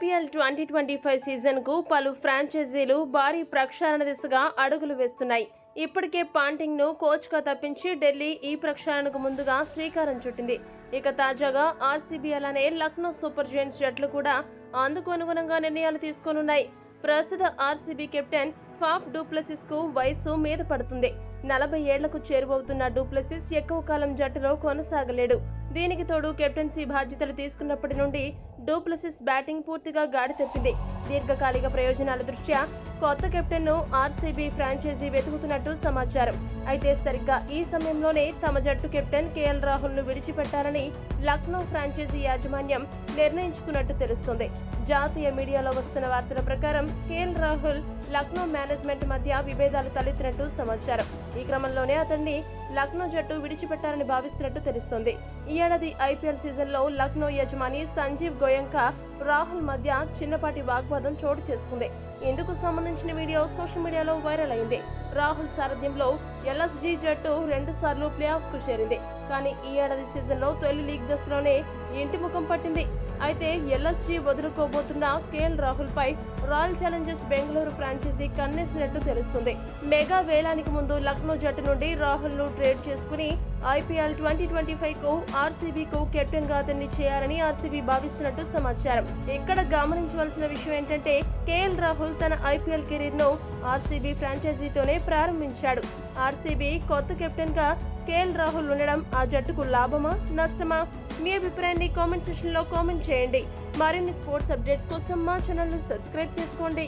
IPL 2025 సీజన్కు పలు ఫ్రాంచైజీలు భారీ ప్రక్షాళన దిశగా అడుగులు వేస్తున్నాయి. ఇప్పటికే పాంటింగ్ను కోచ్గా తప్పించి ఢిల్లీ ఈ ప్రక్షాళనకు ముందుగా శ్రీకారం చుట్టింది. ఇక తాజాగా ఆర్సీబీ అలానే లక్నో సూపర్ జెయింట్స్ జట్లు కూడా అందుకు అనుగుణంగా నిర్ణయాలు తీసుకోనున్నాయి. ప్రస్తుత RCB captain Faf du Plessis కు వయసు మీద పడుతుంది. 40 ఏళ్లకు చేరువవుతున్న డు ప్లెసిస్ ఎక్కువ కాలం జట్టులో కొనసాగలేడు. దీనికి తోడు కెప్టెన్సీ బాధ్యతలు తీసుకున్నప్పటి నుండి డు ప్లెసిస్ బ్యాటింగ్ పూర్తిగా గాడి తప్పింది. దీర్ఘకాలిక ప్రయోజనాల దృష్ట్యా కొత్త కెప్టెన్ ను ఆర్సీబీ ఫ్రాంచైజీ వెతుకుతున్నట్టు సమాచారం. అయితే సరిగ్గా ఈ సమయంలోనే తమ జట్టు కెప్టెన్ కేఎల్ రాహుల్ ను విడిచిపెట్టాలని లక్నో ఫ్రాంచైజీ యాజమాన్యం నిర్ణయించుకున్నట్టు తెలుస్తోంది. జాతీయ మీడియాలో వస్తున్న వార్తల ప్రకారం కేఎల్ రాహుల్ లక్నో మేనేజ్మెంట్ మధ్య విభేదాలు తలెత్తినట్టు సమాచారం. ఈ క్రమంలోనే అతన్ని లక్నో జట్టు విడిచిపెట్టారని భావిస్తున్నట్టు తెలుస్తోంది. ఈ ఏడాది ఐపీఎల్ సీజన్లో లక్నో యజమాని సంజీవ్ గోయంకా రాహుల్ మధ్య చిన్నపాటి వాగ్వాదం చోటు చేసుకుంది. ఇందుకు సంబంధించిన వీడియో సోషల్ మీడియాలో వైరల్ అయింది. రాహుల్ సారథ్యంలో ఎల్ఎస్జీ జట్టు 2 సార్లు ప్లే ఆఫ్స్ కు చేరింది. కానీ ఈ ఏడాది సీజన్లో తొలి లీగ్ దశలోనే ఇంటి ముఖం పట్టింది. అయితే ఎల్ఎస్జీ వదులుకోబోతున్న కేఎల్ రాహుల్ పై రాయల్ ఛాలెంజర్స్ బెంగళూరు ఫ్రాంచైజీ కన్నేసినట్టు తెలుస్తుంది. మెగా వేలానికి ముందు లక్నో జట్టు నుండి రాహుల్ ను ట్రేడ్ చేసుకుని ఐపీఎల్ 2025 కు ఆర్సీబీకు కెప్టెన్ గా అతన్ని చేయాలని ఆర్సీబీ భావిస్తున్నట్టు సమాచారం. ఇక్కడ గమనించవలసిన విషయం ఏంటంటే కేఎల్ రాహుల్ తన ఐపీఎల్ కెరీర్ ను ఆర్సీబీ ఫ్రాంచైజీతోనే ప్రారంభించాడు. ఆర్సీబీ కొత్త కెప్టెన్ గా కేఎల్ రాహుల్ ఉండడం ఆ జట్టుకు లాభమా నష్టమా? మీ అభిప్రాయాన్ని కామెంట్ సెక్షన్ లో కామెంట్ చేయండి. మరిన్ని స్పోర్ట్స్ అప్డేట్స్ కోసం మా ఛానల్ ను సబ్స్క్రైబ్ చేసుకోండి.